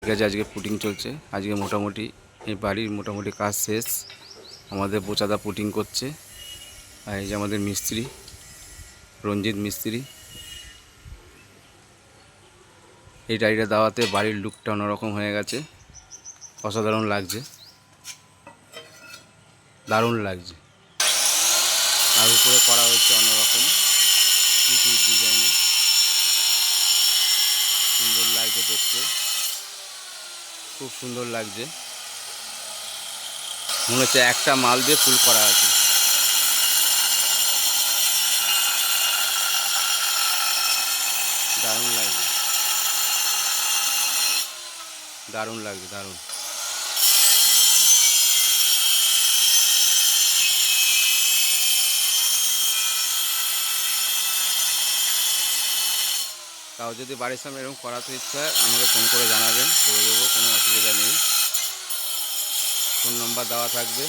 ঠিক আছে, আজকে পুটিং চলছে। আজকে মোটামুটি এই বাড়ির মোটামুটি কাজ শেষ। আমাদের বোচাদা পুটিং করছে। আর এই যে আমাদের মিস্ত্রি রঞ্জিত মিস্ত্রি। এই টাইলটা দেওয়াতে বাড়ির লুকটা অন্যরকম হয়ে গেছে, অসাধারণ লাগছে, দারুণ লাগছে। আর উপরে করা হচ্ছে অন্যরকম ইউটিউব ডিজাইনে, সুন্দর লাগছে দেখতে, খুব সুন্দর লাগছে। মনে হচ্ছে একটা মাল দিয়ে ফুল করা আছে। দারুণ লাগছে, দারুণ লাগছে, দারুণ। তাও যদি বাড়ির সামনে এরকম করাতে ইচ্ছা হয় আমাকে ফোন করে জানাবেন, করে দেবো, কোনো অসুবিধা নেই। ফোন নাম্বার দেওয়া থাকবে।